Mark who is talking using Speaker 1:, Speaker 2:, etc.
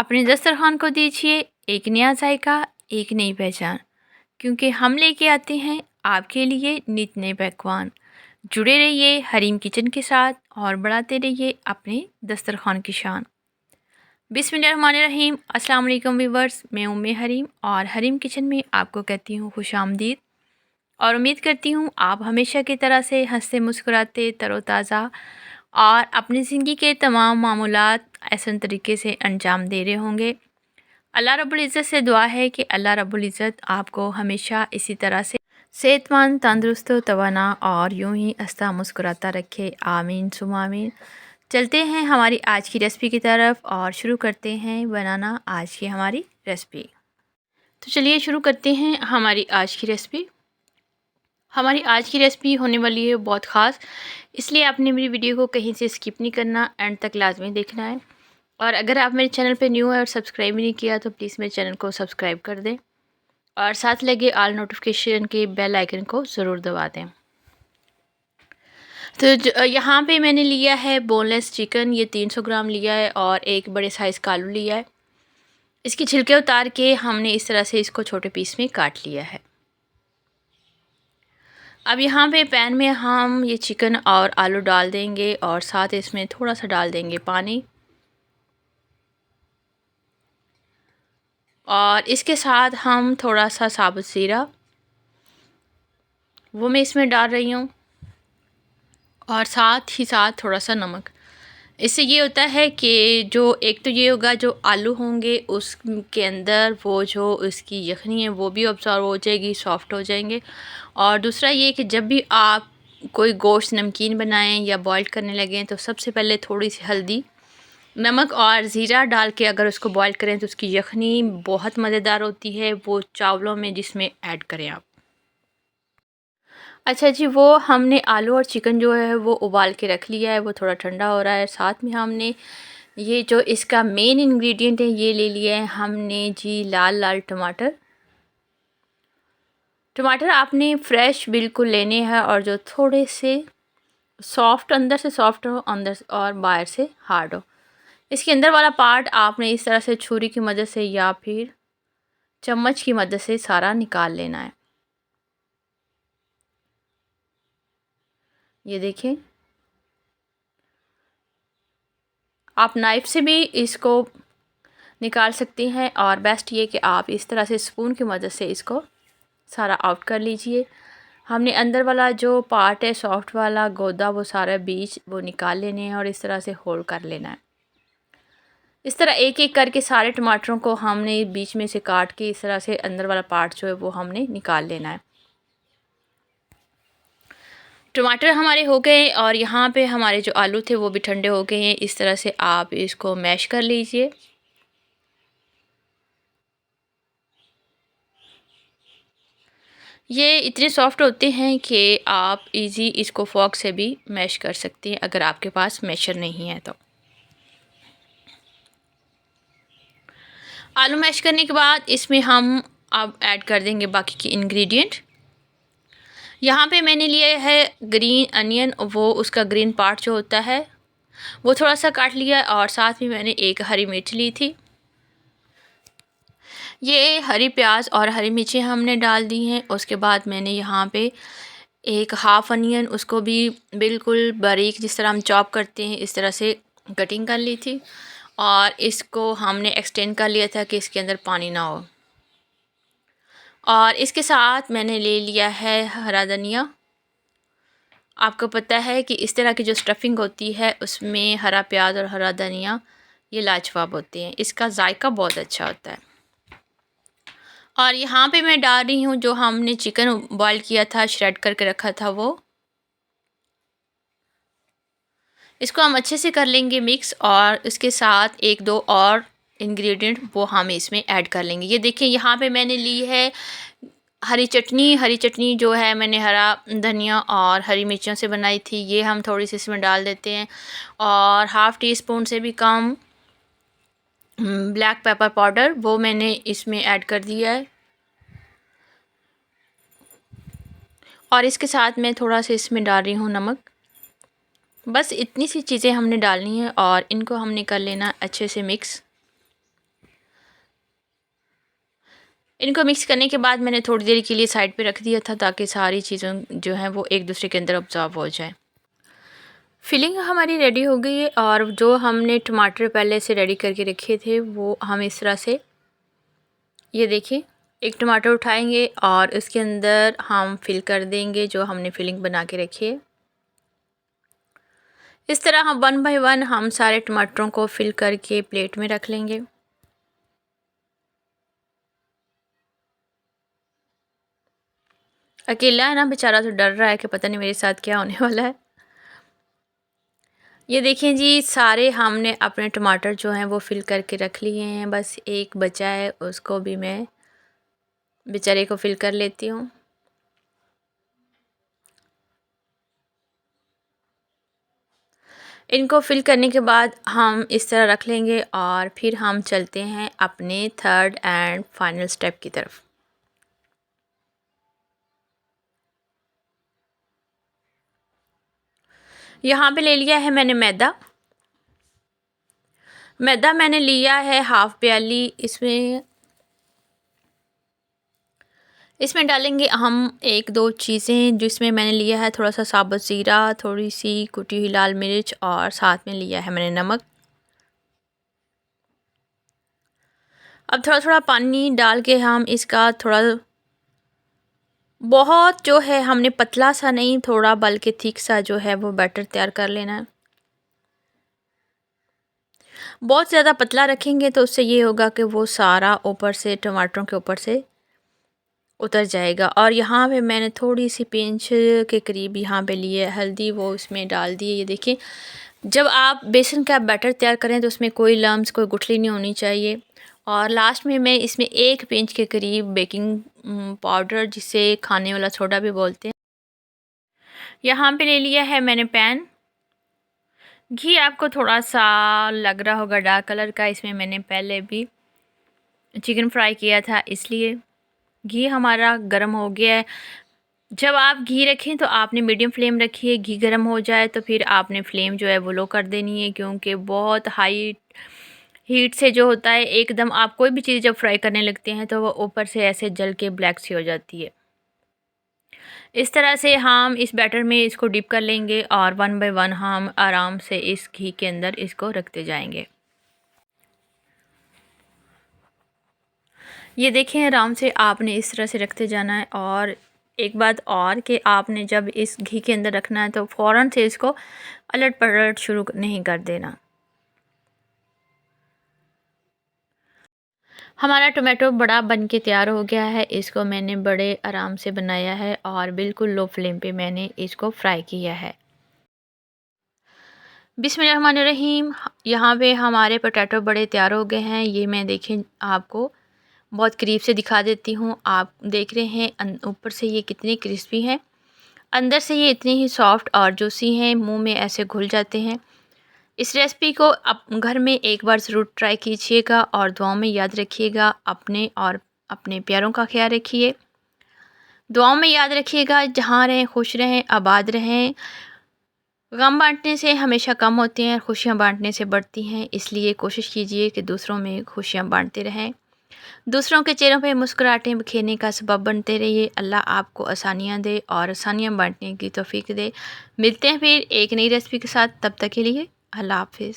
Speaker 1: अपने दस्तरखान को दीजिए एक नया जायका, एक नई पहचान, क्योंकि हम लेके आते हैं आपके लिए नित नए पकवान। जुड़े रहिए हरीम किचन के साथ और बढ़ाते रहिए अपने दस्तरखान की शान। बिस्मिल्लाहिर्रहमानिर्रहीम। अस्सलाम वालेकुम व्यूवर्स, मैं उम्मे हरीम और हरीम किचन में आपको कहती हूँ खुश आमदीद और उम्मीद करती हूँ आप हमेशा की तरह से हंसते मुस्कुराते तरोताज़ा और अपनी ज़िंदगी के तमाम मामूलात आसान तरीके से अंजाम दे रहे होंगे। अल्लाह रब्बुल इज़्ज़त से दुआ है कि अल्लाह रब्बुल इज़्ज़त आपको हमेशा इसी तरह से सेहतमंद, तंदुरुस्त, तवाना और यूं ही हंसता मुस्कुराता रखे। आमीन सुमा आमीन। चलते हैं हमारी आज की रेसिपी की तरफ और शुरू करते हैं बनाना आज की हमारी रेसिपी। तो चलिए शुरू करते हैं हमारी आज की रेसिपी। हमारी आज की रेसिपी होने वाली है बहुत ख़ास, इसलिए आपने मेरी वीडियो को कहीं से स्किप नहीं करना, एंड तक लाजमी देखना है। और अगर आप मेरे चैनल पे न्यू है और सब्सक्राइब नहीं किया तो प्लीज़ मेरे चैनल को सब्सक्राइब कर दें और साथ लगे ऑल नोटिफिकेशन के बेल आइकन को ज़रूर दबा दें। तो यहाँ पे मैंने लिया है बोनलेस चिकन, ये 300 ग्राम लिया है और एक बड़े साइज़ का आलू लिया है। इसके छिलके उतार के हमने इस तरह से इसको छोटे पीस में काट लिया है। अब यहाँ पे पैन में हम ये चिकन और आलू डाल देंगे और साथ इसमें थोड़ा सा डाल देंगे पानी और इसके साथ हम थोड़ा सा साबुत ज़ीरा वो मैं इसमें डाल रही हूँ और साथ ही साथ थोड़ा सा नमक। इससे ये होता है कि जो एक तो ये होगा जो आलू होंगे उसके अंदर वो जो उसकी यखनी है वो भी अब्सॉर्ब हो जाएगी, सॉफ्ट हो जाएंगे। और दूसरा ये कि जब भी आप कोई गोश्त नमकीन बनाएं या बॉईल करने लगें तो सबसे पहले थोड़ी सी हल्दी, नमक और ज़ीरा डाल के अगर उसको बॉईल करें तो उसकी यखनी बहुत मज़ेदार होती है, वो चावलों में जिसमें ऐड करें आप। अच्छा जी, वो हमने आलू और चिकन जो है वो उबाल के रख लिया है, वो थोड़ा ठंडा हो रहा है। साथ में हमने ये जो इसका मेन इंग्रेडिएंट है ये ले लिया है हमने जी लाल लाल टमाटर। टमाटर आपने फ्रेश बिल्कुल लेने हैं और जो थोड़े से सॉफ्ट, अंदर से सॉफ्ट हो अंदर और बाहर से हार्ड हो। इसके अंदर वाला पार्ट आपने इस तरह से छुरी की मदद से या फिर चम्मच की मदद से सारा निकाल लेना है। ये देखें, आप नाइफ़ से भी इसको निकाल सकती हैं और बेस्ट ये कि आप इस तरह से स्पून की मदद से इसको सारा आउट कर लीजिए। हमने अंदर वाला जो पार्ट है सॉफ्ट वाला गोदा वो सारा बीज वो निकाल लेने हैं और इस तरह से होल्ड कर लेना है। इस तरह एक एक करके सारे टमाटरों को हमने बीच में से काट के इस तरह से अंदर वाला पार्ट जो है वो हमने निकाल लेना है। टमाटर हमारे हो गए और यहाँ पे हमारे जो आलू थे वो भी ठंडे हो गए हैं। इस तरह से आप इसको मैश कर लीजिए। ये इतने सॉफ्ट होते हैं कि आप इजी इसको फॉक से भी मैश कर सकती हैं अगर आपके पास मैशर नहीं है तो। आलू मैश करने के बाद इसमें हम अब ऐड कर देंगे बाकी के इंग्रेडिएंट। यहाँ पे मैंने लिया है ग्रीन अनियन, वो उसका ग्रीन पार्ट जो होता है वो थोड़ा सा काट लिया और साथ में मैंने एक हरी मिर्च ली थी। ये हरी प्याज और हरी मिर्चें हमने डाल दी हैं। उसके बाद मैंने यहाँ पे एक हाफ़ अनियन उसको भी बिल्कुल बारीक जिस तरह हम चॉप करते हैं इस तरह से कटिंग कर ली थी और इसको हमने एक्सटेंड कर लिया था कि इसके अंदर पानी ना हो। और इसके साथ मैंने ले लिया है हरा धनिया। आपको पता है कि इस तरह की जो स्टफिंग होती है उसमें हरा प्याज और हरा धनिया ये लाजवाब होते हैं, इसका जायका बहुत अच्छा होता है। और यहाँ पे मैं डाल रही हूँ जो हमने चिकन बॉईल किया था, श्रेड करके रखा था वो। इसको हम अच्छे से कर लेंगे मिक्स और इसके साथ एक दो और इंग्रेडिएंट वो हम इसमें ऐड कर लेंगे। ये देखिए यहाँ पे मैंने ली है हरी चटनी। हरी चटनी जो है मैंने हरा धनिया और हरी मिर्चों से बनाई थी, ये हम थोड़ी सी इसमें डाल देते हैं। और हाफ़ टी स्पून से भी कम ब्लैक पेपर पाउडर वो मैंने इसमें ऐड कर दिया है। और इसके साथ मैं थोड़ा सा इसमें डाल रही हूँ नमक। बस इतनी सी चीज़ें हमने डालनी है और इनको हमने कर लेना अच्छे से मिक्स। इनको मिक्स करने के बाद मैंने थोड़ी देर के लिए साइड पे रख दिया था ताकि सारी चीज़ें जो हैं वो एक दूसरे के अंदर ऑब्ज़ॉर्ब हो जाए। फिलिंग हमारी रेडी हो गई है और जो हमने टमाटर पहले से रेडी करके रखे थे वो हम इस तरह से, ये देखिए, एक टमाटर उठाएंगे और उसके अंदर हम फिल कर देंगे जो हमने फिलिंग बना के रखी है। इस तरह हम 1 बाय 1 हम सारे टमाटरों को फिल करके प्लेट में रख लेंगे। अकेला है ना बेचारा, तो डर रहा है कि पता नहीं मेरे साथ क्या होने वाला है। ये देखें जी, सारे हमने अपने टमाटर जो हैं वो फिल करके रख लिए हैं, बस एक बचा है, उसको भी मैं बेचारे को फिल कर लेती हूँ। इनको फिल करने के बाद हम इस तरह रख लेंगे और फिर हम चलते हैं अपने थर्ड एंड फाइनल स्टेप की तरफ। यहाँ पे ले लिया है मैंने मैदा। मैदा मैंने लिया है हाफ प्याली। इसमें डालेंगे हम एक दो चीज़ें, जिसमें मैंने लिया है थोड़ा सा साबुत ज़ीरा, थोड़ी सी कुटी हुई लाल मिर्च और साथ में लिया है मैंने नमक। अब थोड़ा थोड़ा पानी डाल के हम इसका थोड़ा, बहुत जो है हमने पतला सा नहीं, थोड़ा बल्कि थिक सा जो है वो बैटर तैयार कर लेना है। बहुत ज़्यादा पतला रखेंगे तो उससे ये होगा कि वो सारा ऊपर से टमाटरों के ऊपर से उतर जाएगा। और यहाँ पे मैंने थोड़ी सी पिंच के करीब यहाँ पे लिए हल्दी, वो उसमें डाल दी है। ये देखिए, जब आप बेसन का बैटर तैयार करें तो उसमें कोई लम्स, कोई गुठली नहीं होनी चाहिए। और लास्ट में मैं इसमें 1 पिंच के करीब बेकिंग पाउडर, जिसे खाने वाला सोडा भी बोलते हैं, यहाँ पे ले लिया है मैंने पैन। घी आपको थोड़ा सा लग रहा होगा डार्क कलर का, इसमें मैंने पहले भी चिकन फ्राई किया था, इसलिए घी हमारा गर्म हो गया है। जब आप घी रखें तो आपने मीडियम फ्लेम रखी है। घी गर्म हो जाए तो फिर आपने फ्लेम जो है वो लो कर देनी है, क्योंकि बहुत हाई हीट से जो होता है, एकदम आप कोई भी चीज़ जब फ्राई करने लगते हैं तो वो ऊपर से ऐसे जल के ब्लैक सी हो जाती है। इस तरह से हम इस बैटर में इसको डिप कर लेंगे और 1 बाय 1 हम आराम से इस घी के अंदर इसको रखते जाएंगे। ये देखें, आराम से आपने इस तरह से रखते जाना है। और एक बात और कि आपने जब इस घी के अंदर रखना है तो फ़ौरन से इसको अलट पलट शुरू नहीं कर देना। हमारा टोमेटो बड़ा बन के तैयार हो गया है। इसको मैंने बड़े आराम से बनाया है और बिल्कुल लो फ्लेम पे मैंने इसको फ्राई किया है। बिस्मिल्लाहिर्रहमानिर्रहीम। यहाँ पे हमारे पोटैटो बड़े तैयार हो गए हैं। ये मैं देखें आपको बहुत करीब से दिखा देती हूँ। आप देख रहे हैं ऊपर से ये कितने क्रिस्पी हैं, अंदर से ये इतने ही सॉफ्ट और जूसी हैं, मुंह में ऐसे घुल जाते हैं। इस रेसिपी को आप घर में एक बार ज़रूर ट्राई कीजिएगा और दुआओं में याद रखिएगा। अपने और अपने प्यारों का ख्याल रखिए। दुआओं में याद रखिएगा। जहाँ रहें खुश रहें, आबाद रहें। गम बांटने से हमेशा कम होते हैं, खुशियाँ बांटने से बढ़ती हैं। इसलिए कोशिश कीजिए कि दूसरों में खुशियाँ बांटते रहें। दूसरों के चेहरों पे मुस्कुराहटें बिखेरने का सबब बनते रहिए। अल्लाह आपको आसानियाँ दे और आसानियाँ बांटने की तौफीक दे। मिलते हैं फिर एक नई रेसिपी के साथ, तब तक के लिए अल्लाह हाफिज़।